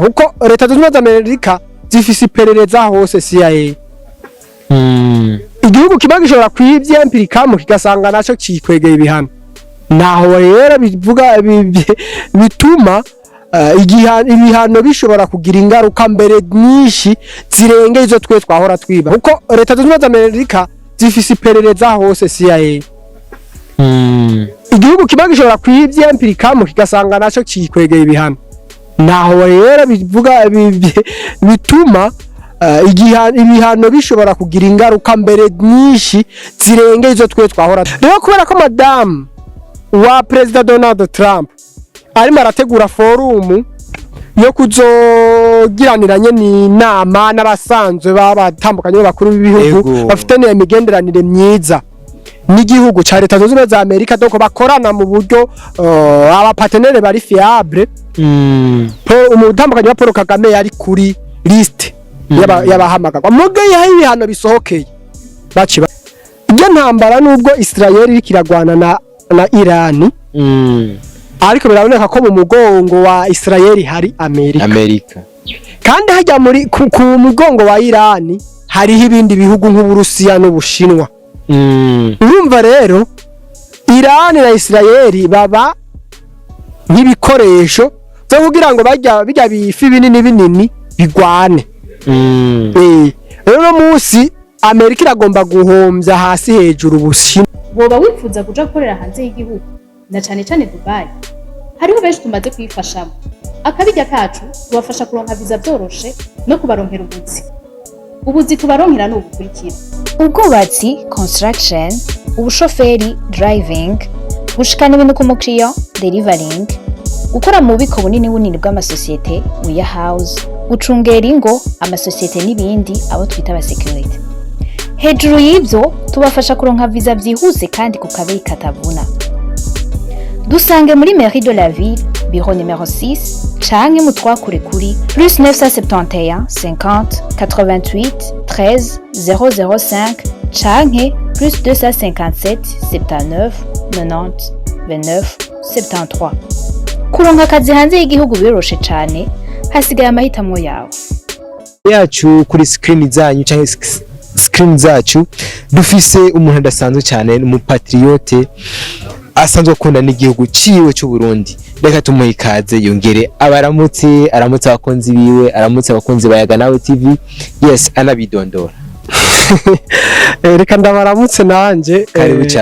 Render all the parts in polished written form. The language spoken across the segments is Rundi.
Kuko leta zunze ubumwe za Amerika zifise iperereza hose CIA. Igihugu kiba gishobora kwivya empirikamu kigasanga naco cikwegeye ibihano. Naho rero bivuga bituma ibihano bishobora kugira ingaruka mbere nyinshi zirenge izo twe twahora twiba. Kuko leta zunze ubumwe za Amerika zifise iperereza hose CIA. Igihugu kiba gishobora kwivya empirikamu kigasanga naco cikwegeye ibihano. Naho rero bivuga bituma ibihano bishobora kugira ingaruka mbere nyinshi zirenge izo twe twahora. Rero kubera ko madame wa President Donald Trump arimo arategura forum yo kuzogiraniranye n'inama n'abasanzwe babatambukanye bakuru b'ibihugu bafitanye imigenderanire myiza n'igihugu ca leta zunze ubumwe za Amerika doko bakorana mu buryo aba partenaire bari fiable. Umutambukanye wa Paul Kagame yari kuri liste y'abahamagarwa mugaye yaho ibihano bisohokeye baciba ibyo ntambara nubwo Israel iri kiragwana na Iran. Ariko biraboneka ko mu mugongo wa Israel hari Amerika. Kandi hajya muri ku mugongo wa Iran hariho ibindi bihugu nk'Uburusiya n'Ubushinwa. Urumva rero Iran na Israel baba nk'ibikoresho byo kugira ngo bijya bifi binini bigwane. Rero munsi Amerika iragomba guhombya hasi hejuru Ubushinwa. Boba wifuza kuja korera hanze y'igihugu na cyane Dubai. Hariho benshi tumaze kwifashamo. Akabijya kacu tubafasha kuronka visa byoroshe no kubaronkera ubuzi tubaronkera no gukurikira. Ubwubatsi construction, ubushoferi driving, gushikana ibintu ku mukiriya delivering, gukora mu bubiko bunini bw'amasosiyete muya house, gucungera ingo amasosiyete n'ibindi abo twita aba security. Hejuru y'ibyo tubafasha kuronka visa byihuse kandi ku kabeyi katavuna. Dusange muri mairie de la ville, bureau numéro 6, canke mu twakure kuri plus 971 50 88 13 005 canke plus 257 79 90 29 73. Kuronka akazi hanze y'igihugu biroshe cane, hasigaye amahitamo yawe. Yacu kuri screen zanyu canke screen zacu dufise umuntu adasanzwe cyane umupatriote asanzwe akunda n'igihugu ciwe cy'u Burundi. Reka tumuhe ikaze yongere abaramutse abakonzi biwe aramutse abakonzi bayaga nawe TV. Yes, anabidondora. Reka ndabaramutse nanje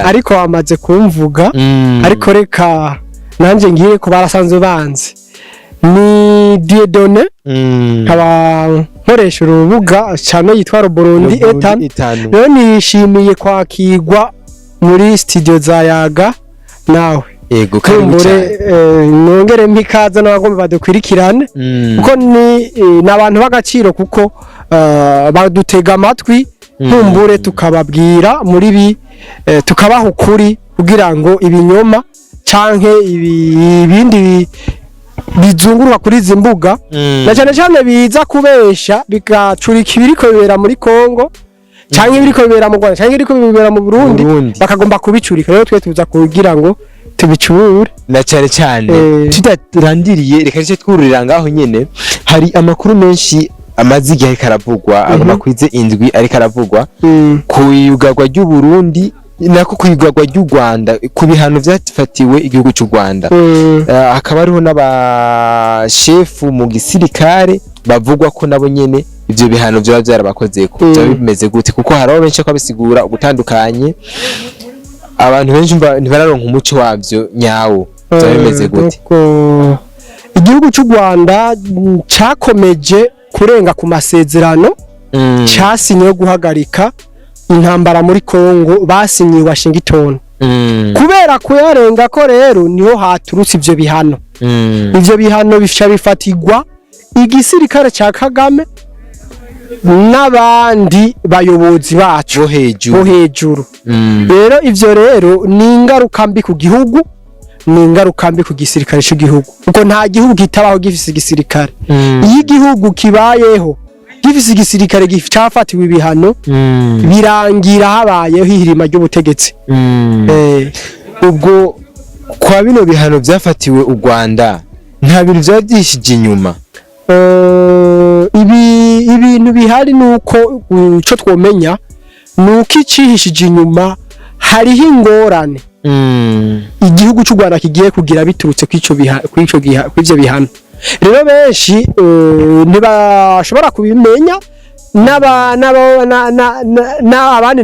ariko wamaze kumvuga ariko reka nanje ngiye ko barasanzwe banze ni Diedone kaba nkoresha urubuga cyane yitwa Burundi etanu. Rero nishimiye kwakirwa muri studio za Yaga nawe. Yego kambure nongere mpikaza n'abagomba badukwirikirane kuko ni nabantu bagaciro kuko badutega amatwi nkumbure tukababwira muri bi tukabaho kuri kugira ngo ibinyoma canke ibindi bizungurwa kuri zimbuga na cyane biza kubesha bigacurika ibiriko bibera muri Kongo canke ibiriko bibera mu Rwanda canke ibiriko bibera mu Burundi bakagomba kubicurika. Rero twe tuza kugira ngo tubicure na cyane tutarandiriye. Reka cyo twururira ngaho nyene hari amakuru menshi amazi gihe karavugwa amakwize indwi ari karavugwa ku yugagwa ry'u Burundi nako kuyigagwa ry'u Rwanda ku bihano vyafatiwe igihugu cy'u Rwanda. Akaba ariho n'abashefu mu gisirikare bavugwa ko nabo nyene ivyo bihano byo byarabakoze ko bimeze gute kuko haraho benshi ko abisigura ubutandukanye abantu benshi ntibararonka umuco wavyo nyawo bimeze gute. Igihugu cy'u Rwanda cakomeje kurenga ku masezerano casinye yo guhagarika intambara muri Kongo basinyiye Washington. Kubera kuyarenga ko rero niho haturutse ivyo bihano. Ivyo bihano bifatigwa igisirikare ca Kagame n'abandi bayobozi bacu hejuru. Rero ivyo rero ni ingaruka mbi ku gihugu, ni ingaruka mbi ku gisirikare cy'igihugu kuko nta gihugu kitabaho gifise igisirikare. Iyo igihugu kibayeho gifise igisirikare gifafatiwe ibihano birangira habayeho ihirima ry'ubutegetsi. Ubwo kwa bino bihano byafatiwe u Rwanda nta bintu byabyishije inyuma ibintu bihari nuko ico twomenya nuko icihishije inyuma hariho ingorane igihugu cy'u Rwanda kigiye kugira biturutse kw'ivyo bihano. Rero benshi ntibashobora kubimenya n'abandi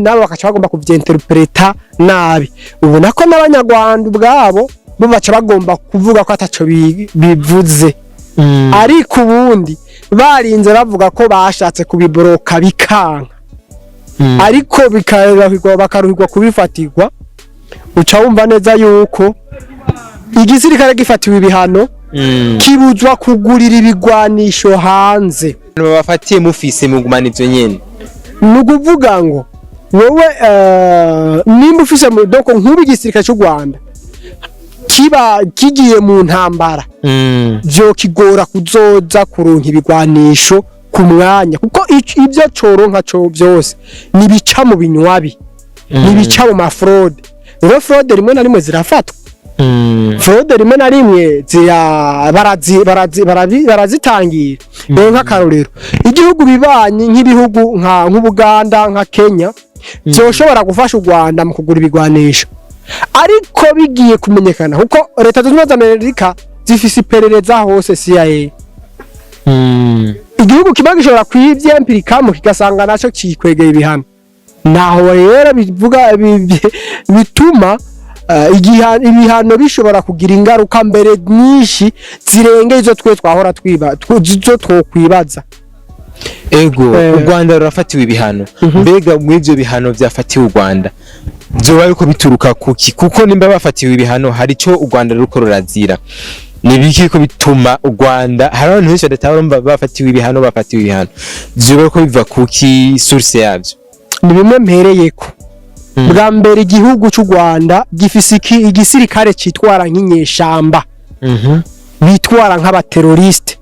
nabo bakaca bagomba kuvyinterpreta nabi. Ubona ko n'abanyarwanda ubwabo bo baca bagomba kuvuga ko ataco bivuze, ariko ubundi barinze bavuga ko bashatse kubiboroka bikanka, ariko bakaruhirwa kubifatirwa. Uca wumva neza yuko igisirikare gifatiwe ibihano kibuzwa kugurira ibigwanisho hanze. Babafatiye mufise mugumana ivyo nyene, nukuvuga ngo wowe nimba ufise mu doko nk'ubu igisirikare cy'u Rwanda kiba kigiye mu ntambara, byo kigora kuzoza kuronka ibigwanisho ku mwanya, kuko ibyo coronka cyo byose nibica mu binywabi, nibica mu mafrode. Rero fraude rimwe na rimwe zirafatwa, fraude rimwe na rimwe barazitangira. Nk'akarorero igihugu bibanyi nk'ibihugu nk'Ubuganda nka Kenya byoshobora gufasha u Rwanda mu kugura ibigwanisho, ariko bigiye kumenyekana kuko leta zunze ubumwe za Amerika zifise iperereza hose CIA. Igihugu kiba gishobora kwivyempirikamo kigasanga naco kikwegeye ibihano. Naho rero bivuga bituma ibihano bishobora kugira ingaruka mbere nyinshi zirengeye izo twe twahora twokwibaza. Ego u Rwanda rurafatiwe ibihano, mbega mw'ivyo bihano vyafatiwe u Rwanda byoba yuko bituruka kuki? Kuko nimba bafatiwe ibihano hari ico u Rwanda ruko rurazira, nibiki ko bituma u Rwanda hari abantu benshi badatahura bafatiwe ibihano byoba yuko biva kuki? Source yavyo ni bimwe mpereyeko. Bwa mbere igihugu cy'u Rwanda gifise igisirikare citwara nk'inyeshamba, bitwara nk'abateroriste.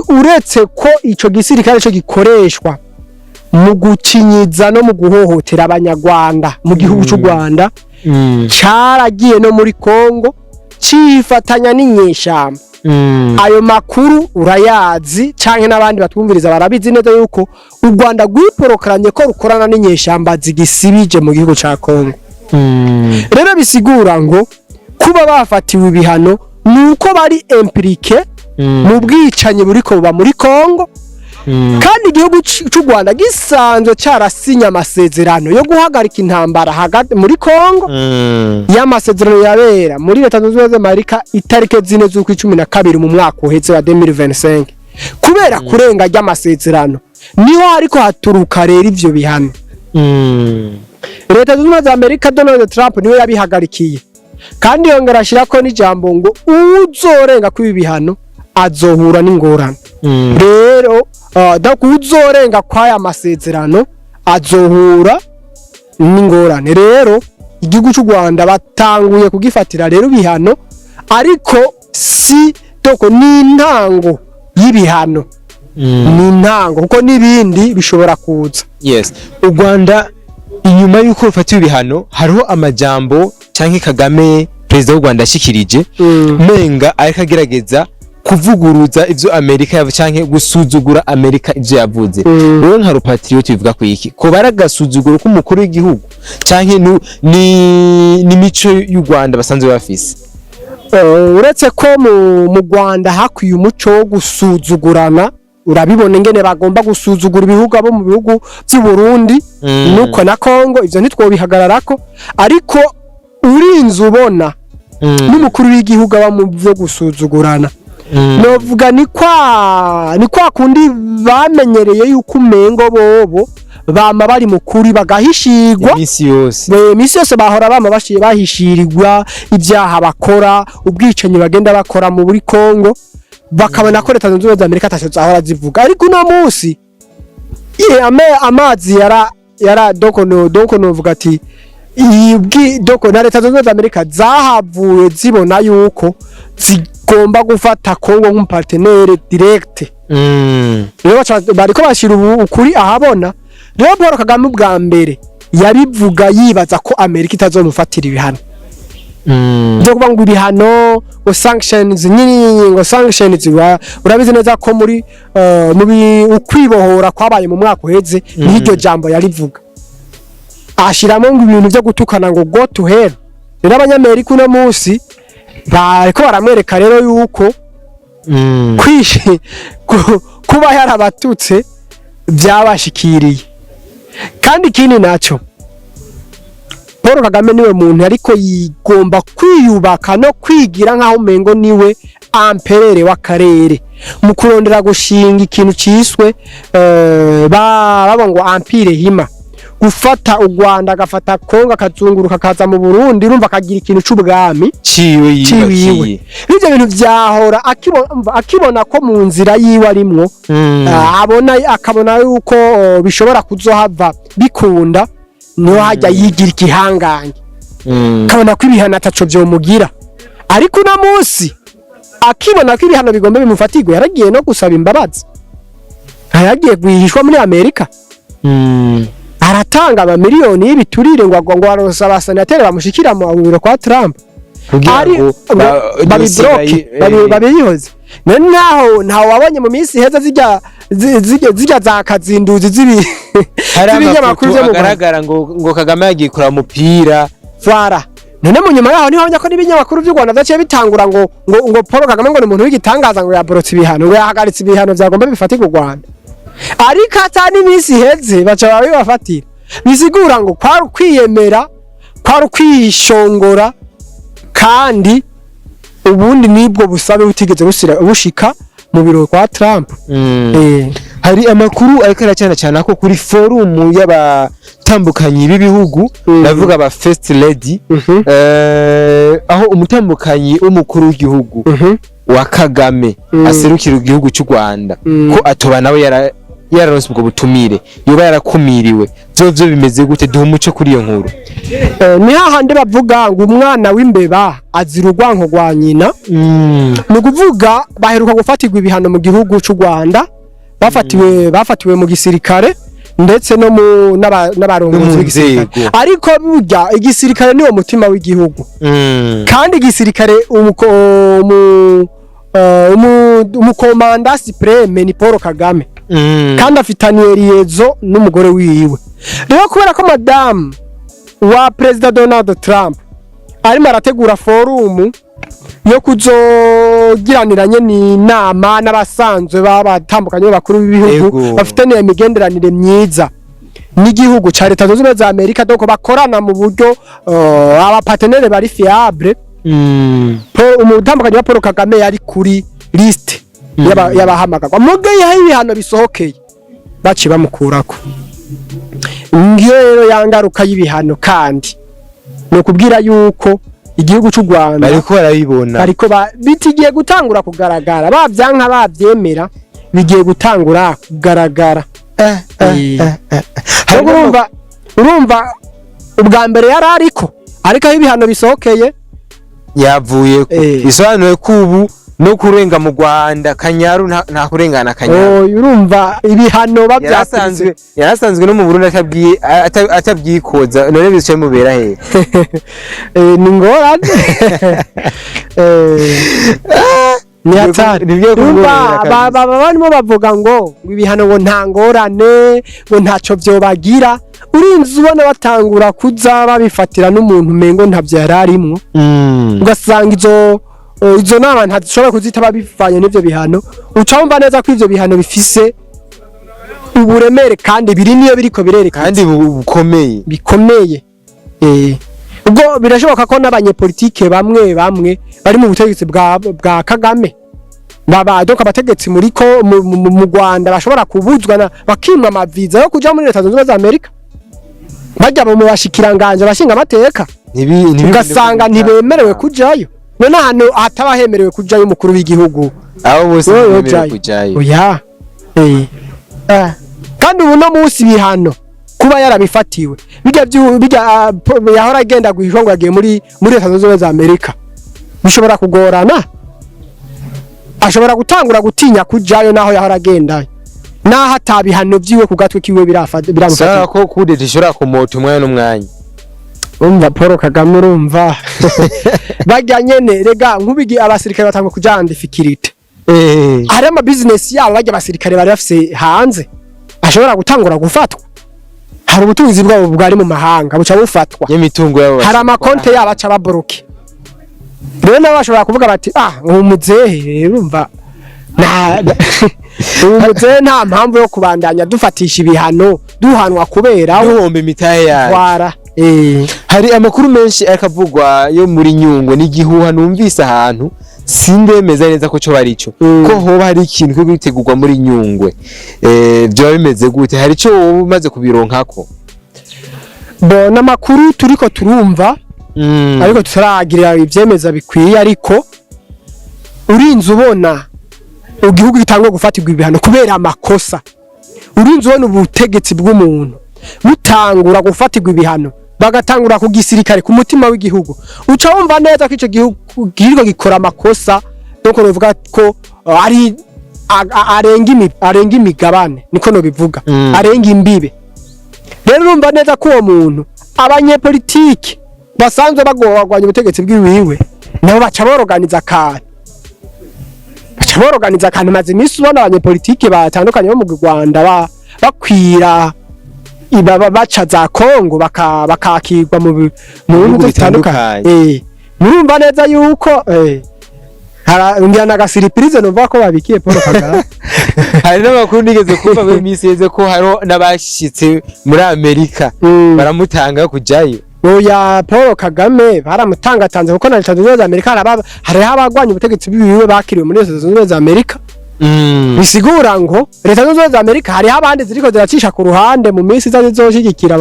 Uretse ko ico gisirikare cyo gikoreshwa mu gucinyiza no mu guhohotera abanyarwanda mu gihugu cy'u Rwanda, caragiye no muri Kongo cifatanya n'inyeshamba. Ayo makuru urayazi canke n'abandi batwumviriza barabizi neza yuko u Rwanda rwiporokaranye ko rukorana n'inyeshamba zigisibije mu gihugu ca Kongo. Rero bisigura ngo kuba bafatiwe ibihano nuko bari impliqué mu bwicanyi buriko buba muri Kongo, kandi igihugu cy'u Rwanda gisanzwe carasinya amasezerano yo guhagarika intambara hagati muri Kongo. Y'amasezerano yabera muri leta zunze ubumwe za Amerika itarike 4 z'ukwi12 mu mwaka uheze wa 2025. Kubera kurenga ry'amasezerano niho ariko haturuka rero ivyo bihano. Leta zunze ubumwe za Amerika Donald Trump niwe yabihagarikiye, kandi yongera ashirako n'ijambo ngo uzorenga kwibi bihano azohura n'ingorane. Rero uzorenga kwaya masezerano azohura n'ingorane. Rero igihugu cy'u Rwanda batanguye kugifatira rero bihano, ariko si doko ni intango y'ibihano, ni intango kuko nibindi bishobora kuza. Yes, u Rwanda inyuma yuko rufatiwe ibihano hariho amajambo canke Kagame president w'u Rwanda ashikirije menga ariko agerageza kuvuguruza ivyo Amerika yavuze canke gusuzugura Amerika ivyo yavuze. Wowe nka rupatriot bivuga ko iki ko baragasuzugura ko umukuru w'igihugu canke ni mico y'u Rwanda basanzwe bafise? Uretse ko mu Rwanda hakwiye umuco wo gusuzugurana, urabibona ingene bagomba gusuzugura ibihugu abo mu bihugu by'u Burundi nuko na Kongo, ivyo ntitwobihagararako, ariko urinze ubona n'umukuru w'igihugu aba mu byo gusuzugurana. Novuga ni kwa kundi bamenyereye yuko umengo bobo bama bari mukuri bagahishirwa imisi yose bahora bama bahishirirwa ibyaha bakora, ubwicanyi bagenda bakora mu buri Kongo, bakabona ko leta zunze ubumwe za Amerika atasho zahora zivuga. Ariko no munsi amazi yara doko novuga ati doko na leta zunze ubumwe za Amerika zahavuye zibona yuko zigomba gufata Kongo nk'umupartenere direct. Rero bariko bashira ukuri ahabona. Rero Paul Kagame bwa mbere yabivuga yibaza ko Amerika itazomufatira ibihano. byo kuvuga ngo ibihano ngo sanctions nyinyi ngo sanctions urabizi neza ko muri ukwibohora kwabaye mu mwaka uheze n'iryo jambo yarivuga ashiramo ngo ibintu byo gutukana ngo go to hell rero abanyamerika uno munsi bariko baramwereka rero yuko kuba yarabatutse byabashikiriye kandi ikindi naco Paul Kagame niwe muntu ariko yigomba kwiyubaka no kwigira nkaho umengo niwe amperere w'akarere mu kurondera gushinga ikintu ciswe baba ngo empire hima gufata u Rwanda agafata Kongo akazunguruka kaza mu Burundi urumva akagira ikintu c'ubwami ciwe ivyo bintu vyahora akibona ko mu nzira yiwe arimwo akabona yuko bishobora kuzohava bikunda niho hajya yigira ikihangange kabona ko ibihano ataco vyomugira ariko uno munsi akibona ko ibihano bigomba bimufatirwe yaragiye no gusaba imbabazi yagiye guhishwa muri Amerika aratanga amamiliyoni y'ibiturire ngo arosaba senateri bamushikira mu biro kwa Trump ari babiyihoze naho wabonye mu minsi heza zijya za kazinduzi z'ibinyamakuru byo mugaragara ngo Kagame yagiye kura mupira fara none mu nyuma yaho niho abanya ko n'ibinyamakuru by'u Rwanda zaciye bitangura ngo Paul Kagame ngo ni umuntu w'igitangaza ngo yaborotse ibihano ngo yahagaritse ibihano byagomba bifatirwa u Rwanda ariko atani minsi heze baca babibafatira bisigura ngo kwari kwiyemera kwari kwishongora kandi ubundi nibwo busabe butigeze bushika mu biro kwa Trump hari amakuru ariko cyane ko kuri forum y'abatambukanyi b'ibihugu ndavuga aba first lady aho umutambukanyi w'umukuru w'igihugu wa Kagame aserukira igihugu cy'u Rwanda ko atoba nawe yararonse ubwo butumire yoba yarakumiriwe byo bimeze gute duha umuco kuri iyo nkuru ni hahandi bavuga ngo umwana w'imbeba azira urwanko rwa nyina ni kuvuga baheruka gufatirwa ibihano mu gihugu cy'u Rwanda bafatiwe mu gisirikare ndetse no n'abarongozi b'igisirikare ariko burya igisirikare niwo mutima w'igihugu kandi igisirikare umukomanda supreme ni Paul Kagame kandi afitaniye liaison n'umugore wiwe rero kubera ko madame wa president Donald Trump arimo arategura forum yo kuzogiraniranye n'inama n'abasanzwe babatambukanye bakuru b'ibihugu bafitaniye imigenderanire myiza n'igihugu ca Leta Zunze Ubumwe za Amerika doko bakorana mu buryo aba partenaire bari fiable umutambukanye wa Paul Kagame yari kuri liste y'abahamagarwa muge yaho ibihano bisohokeye baci bamukurako ngiyo rero yangaruka y'ibihano kandi no kubwira yuko igihugu cy'u Rwanda ariko barabibona ariko bitigiye gutangura kugaragara bavyanka bavyemera bigiye gutangura kugaragara urumva ubwa mbere yarariko aho ibihano bisohokeye yavuye bisobanuye ko ubu no kurenga mu Rwanda Kanyaru nta kurengana Kanyaru urumva ibihano babyasanzwe yarasanzwe no mu Burundi atabyikoza none bicaye mu bera he ni ngorane ni atari barimo bavuga ngo ibihano ngo nta ngorane ngo ntaco byobagira urinze ubona batangura kuza babifatira n'umuntu mengo ntavyo yararimwo ugasanga izo nama ntashobora kuzita babivanye n'ivyo bihano ucamva neza ko ivyo bihano bifise uburemere kandi biri niyo biriko birerekana kandi bikomeye ubwo birashoboka ko n'abanyepolitike bamwe bari mu butegetsi bwa Kagame donc abategetsi muri ko mu Rwanda bashobora kubuzwa bakimwa amaviza yo kuja muri Leta Zunze Ubumwe za Amerika bajya mu bashikiranganje bashinga amateka ugasanga ntibemerewe kujayo none hano atabahemerewe kujayo umukuru w'igihugu abo bose bemerewe kujayo oya kandi ubu no munsi bihano kuba yarabifatiwe bijya yahora agenda guhishwa ngo yagiye muri Leta Zunze Ubumwe za Amerika bishobora kugorana ashobora gutangura gutinya kujayo naho yahora agenda naho atabihano byiwe ku gatwe kiwe biramufatira ko kudeta ishobora kumota umwanya n'umwanya umva Paul Kagame urumva bajya nyene rega nk'ubigi abasirikare batanga kujanda fikirite hari ama business yabo bajya abasirikare bari bafise hanze ashobora gutangura gufatwa hari ubutunzi bwabo bwari mu mahanga buca bufatwa y'imitungo yabo hari amakonte yabo aca baboroke rero nabo bashobora kuvuga bati umuzehe urumva umuzehe nta mpamvu yo kubandanya dufatisha ibihano duhanwa kubera duhomba imitahe yayo hari amakuru menshi akavugwa yo muri Nyungwe n'igihuha numvise ahantu sindemeza neza ko cyo bari cyo ko hoba hari ikintu cyo gutegurwa muri Nyungwe byo bimeze gute hari cyo umaze kubironkako bona makuru turiko turumva ariko tutaragira ivyemeza bikwiye ariko urinze ubona igihugu gitangwa gufatirwa ibihano kubera amakosa urinze ubona ubutegetsi bw'umuntu butangura gufatirwa ibihano bagatangura ku gisirikare ku mutima w'igihugu uca wumva neza ko ico gihugu giriko gikora amakosa doko novuga ko ari arenga imigabane niko no bivuga arenga imbibe rero urumva neza ko uwo muntu abanyepolitike basanzwe bagorwanya ubutegetsi bw'iwiwe nabo baca boroganiza akantu maze imisi ubona abanyepolitike batandukanye bo mu Rwanda bakwira baca za Kongo bakakirwa mu bihugu bitandukanye murumva neza yuko ngira na gasiripirize numva ko babikiye Paul Kagame hari n'amakuru nigeze kumva mu minsi yeze ko haro nabashitse muri Amerika baramutanga kujayo oya Paul Kagame baramutangatanze kuko na Leta Zunze Ubumwe za Amerika hari abagwanya ubutegetsi bwiwe bakiriwe muri Leta Zunze Ubumwe za Amerika bisigura ngo Leta Zunze Ubumwe za Amerika hari abandi ziriko ziracisha ku ruhande mu minsi izoshigikira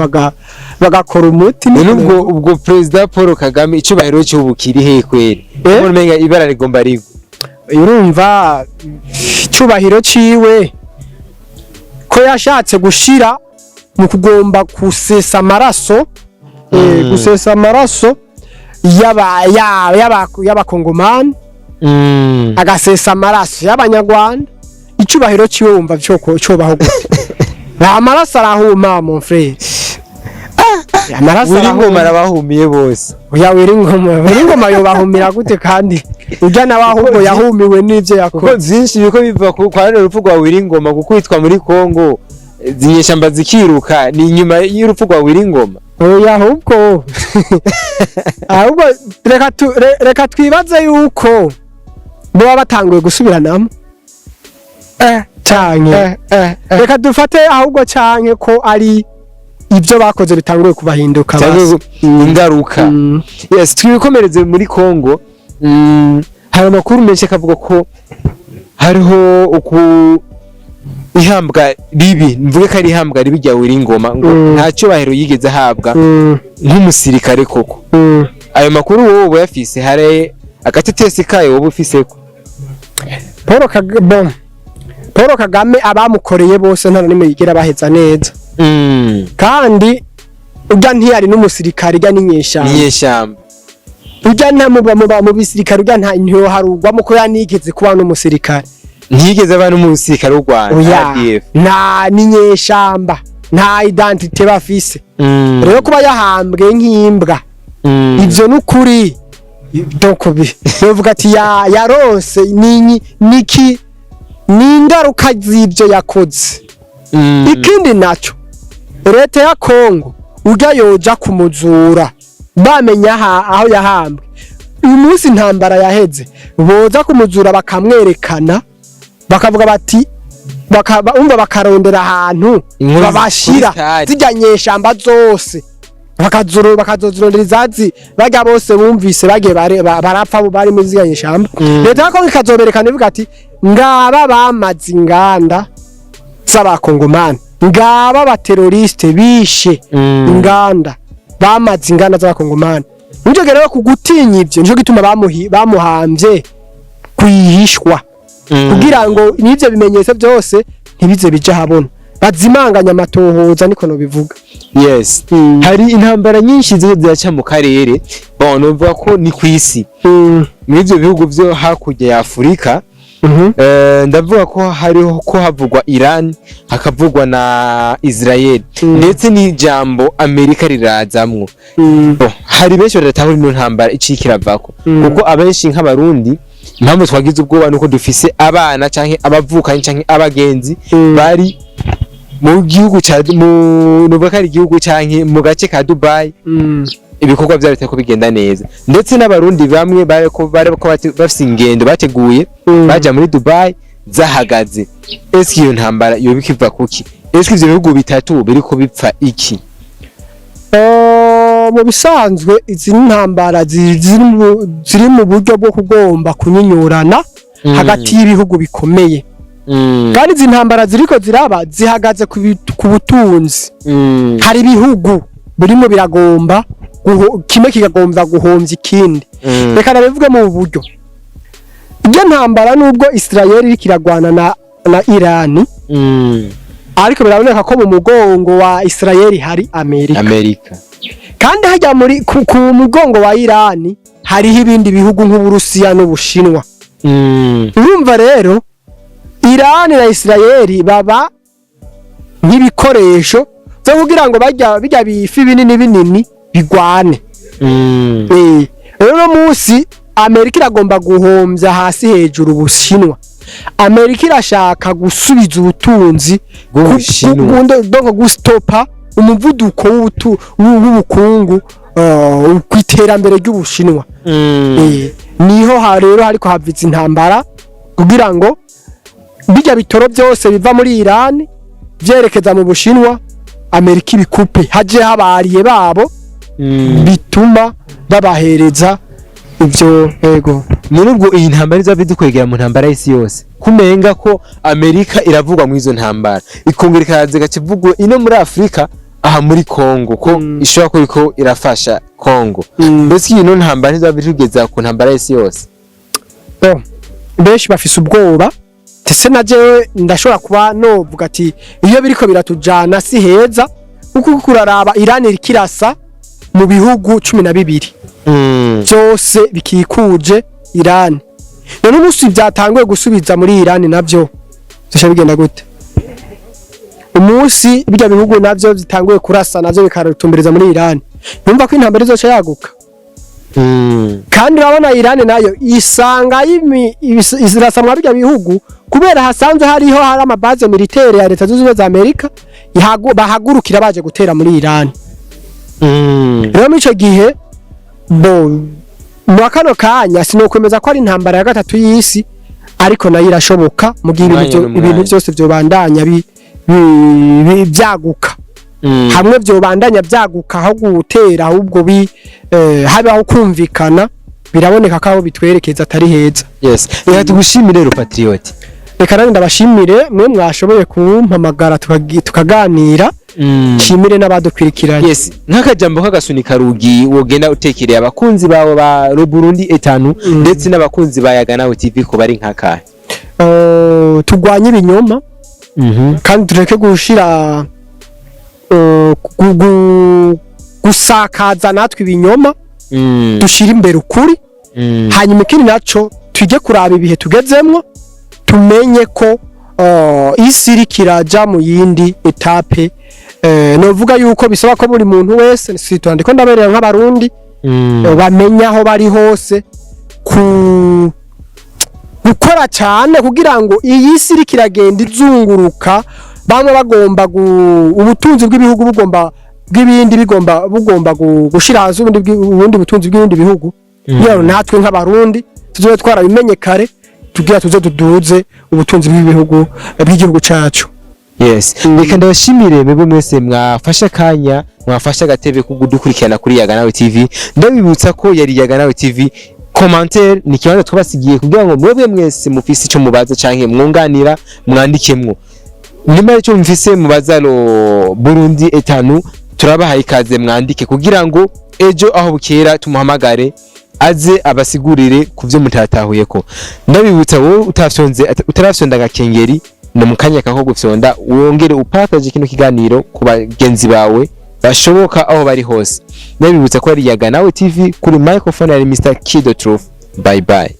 bagakora umuti ubwo President Paul Kagame icubahiro cy'ubukiri he kweri ubona menga ibara rigomba rigo urumva icubahiro ciwe ko yashatse gushira mu kugomba gusesa amaraso y'abakongomani agasesa amaraso y'abanyarwanda icubahiro ciwe wumva cyobaho gute amaraso arahuma mon frère amaraso arahuma arabahumiye bose oya wiringoma yobahumira gute kandi ujya nawe ahubwo yahumiwe n'ivyo yakoze kuko byinshi biko biva kwa n'urupfu rwa Wiringoma kuko witwa muri Kongo zinyeshamba zikiruka ni nyuma y'urupfu rwa Wiringoma oya ahubwo reka twibaze yuko baba batanguye gusubiranamo canke reka dufate ahubwo canke ko ari ibyo bakoze bitanguye kubahinduka ingaruka yes twikomereze muri Kongo hari amakuru menshi akavuga ko hariho ihambwa ribi mvuge ko ari ihambwa ribi rya Wiringoma ngo ntacyo bahero yigeze ahabwa nk'umusirikare koko ayo makuru wowe yafise hari agatetesi kayo wowe ufiseko Paul Kagame abamukoreye bose nta nimwe yigera baheza neza kandi ujya ntiyari n'umusirikare ujya n'inyeshamba ujya nta mu bisirikare ujya nta ntiyoharugwamo ko yanigeze kuba n'umusirikare ntiyigeze aba n'umusirikare w'u Rwanda nta n'inyeshamba nta identite bafise rero kuba yahambwe nk'imbwa ivyo n'ukuri doko bivuga ati yarose niki n'ingaruka z'ibyo yakoze ikindi naco Leta ya Kongo ujya yoja kumuzura bamenya aho yahambwe uyu munsi intambara yaheze boza kumuzura bakamwerekana bakavuga bati bakarondera ahantu babashira zijyanyeshamba zose bakazozurondera izazi bajya bose bumvise bagiye barapfa bari muri zijyanyeshamba Leta ya Kongo ikazoberekana ivuga ati ngaba bamaze inganda z'abakongomani ngaba abateroriste bishe inganda bamaze inganda z'abakongomani nje rero kugutinya ivyo nico gituma bamuhambye kwihishwa kugira ngo n'ivyo bimenyetso byose ntibize bija habona bazimanganya amatohoza niko no bivuga yes hari intambara nyinshi ziraca mu karere bon uvuga ko ni kwisi muri ivyo bihugu byo hakurya ya Afrika ndavuga ko hariho ko havugwa Iran hakavugwa na Israel ndetse n'ijambo Amerika rirazamwo. Hari benshi badatahura ino ntambara icikiravako kuko abenshi nk'abarundi impamvu twagize ubwoba nuko dufise abana canke abavukanye canke abagenzi bari mu gihugu ca nubakari igihugu canke mu gace ka Dubai. Ibikorwa byabo bitako bigenda neza ndetse n'abarundi bamwe bareko bafise ingendo bateguye baja muri Dubai zahagaze. Eski iyo ntambara yo bikiva kuki? Eski ivyo bihugu bitatu biriko bipfa iki? Mu bisanzwe izi ntambara ziri mu buryo bwo kugomba kunyinyurana hagati y'ibihugu bikomeye. Kandi izi ntambara ziriko ziraba zihagaze ku butunzi. Hari ibihugu birimo biragomba kimwe kigagombza guhomvya ikindi. Reka nabivuge mu buryo iyo ntambara nubwo Israel iri kiragwana na Iran, ariko biraboneka ko mu mugongo wa Israel hari Amerika. Kandi hajya muri ku mugongo wa Iran hariho ibindi bihugu nk'Uburusiya n'Ubushinwa. Urumva rero Iran na Israel baba nk'ibikoresho byo kugira ngo bijya bifi binini bigwane. Rero munsi Amerika iragomba guhomvya hasi hejuru Ubushinwa. Amerika irashaka gusubiza ubutunzi bw'Ubushinwa gustopa umuvuduko w'ubukungu kwiterambere ry'Ubushinwa. Niho rero hariko haviza intambara kugira ngo bijya bitoro byose biva muri Iran vyerekeza mu Bushinwa, Amerika ibikupe haje habariye babo bituma babahereza ivyo. Ego muri ubwo iyi ntambara iza bidukwegera mu ntambara y'isi yose kumenga ko Amerika iravugwa mu izo ntambara ikongera ikaze gacivugwa ino muri Afrika aha muri Kongo ko ishobora ko irafasha Kongo. Mbese ino ntambara iza bitugeza ku ntambara y'isi yose. Benshi bafise ubwoba tese naje ndashobora kuba novuga ati iyo biriko biratujana si heza kuko kuraraba Iran irikirasa mu bihugu 12 byose bikikuje Iran. None umunsi byatanguye gusubiza muri Iran navyo zisha bigenda gute? Umunsi bijya bihugu navyo zitanguye kurasa navyo bikarutumbereza muri Iran, numva ko intambara izoca yaguka. Kandi urabona Iran nayo isanga izirasamwa bijya bihugu kubera hasanzwe hari amabaze militaire ya leta zunze ubumwe za Amerika bahagurukira baje gutera muri Iran. Rero ico gihe mu kano kanya sinokwemeza ko ari intambara ya gatatu y'isi, ariko nayo irashoboka mu gihe ibintu byose byobandanya byaguka. Hamwe byobandanya byaguka aho gutera ahubwo habaho kumvikana, biraboneka ko abo bitwerekeza atari heza. Yes, reka tugushimire rero Patriot. Reka nandi ndabashimire mwe mwashoboye kumpamagara tukaganira. Shimire n'abadukwirikiranye. Yes, nk'akajambo k'agasunika rugi wogenda utekereye abakunzi bawe ba Burundi etanu ndetse n'abakunzi ba Yaganawe TV ko bari nk'akahe. Tugwanye ibinyoma kandi tureke gushira gusakaza natwe ibinyoma, dushira imbere ukuri. Hanyuma ikindi naco tujye kuraba ibihe tugezemwo, tumenye ko isi iri kiraja mu yindi etape. Novuga yuko bisaba ko buri muntu wese sitwande ko ndaberera nk'abarundi bamenya aho bari hose gukora cyane kugira ngo iyi si iri kiragenda izunguruka. Bamwe bagomba ubutunzi bw'ibihugu bugomba gushira hanze ubundi butunzi bw'ibindi bihugu. Rero natwe nk'abarundi tuzobe twarabimenye kare tugira tuze duduze ubutunzi bw'ibihugu bw'igihugu cacu. Yes, reka ndabashimire mwebwe mwese mwafasha akanya mwafasha agatebe kugudukurikirana kuri Yaganawe TV. Ndabibutsa ko yari Yaganawe TV. Commentaire ni kibanza twabasigiye kugira ngo mwebwe mwese mufise ico mubaza canke mwunganira mwandikemwo. Nimba ico mfise mubaza Burundi etanu turabahaye ikaze mwandike kugira ngo ejo aho bukera tumuhamagare aze abasigurire kuvyo mutatahuye ko. Ndabibutsa wowe utarafyonda agakengeri no mukanya kako gufyonda wongere upataje kino kiganiro ku bagenzi bawe bashoboka aho bari hose. Ndabibutsa ko ari Yaganawe TV kuri microphone ya Mr. Kido Truth. Bye bye.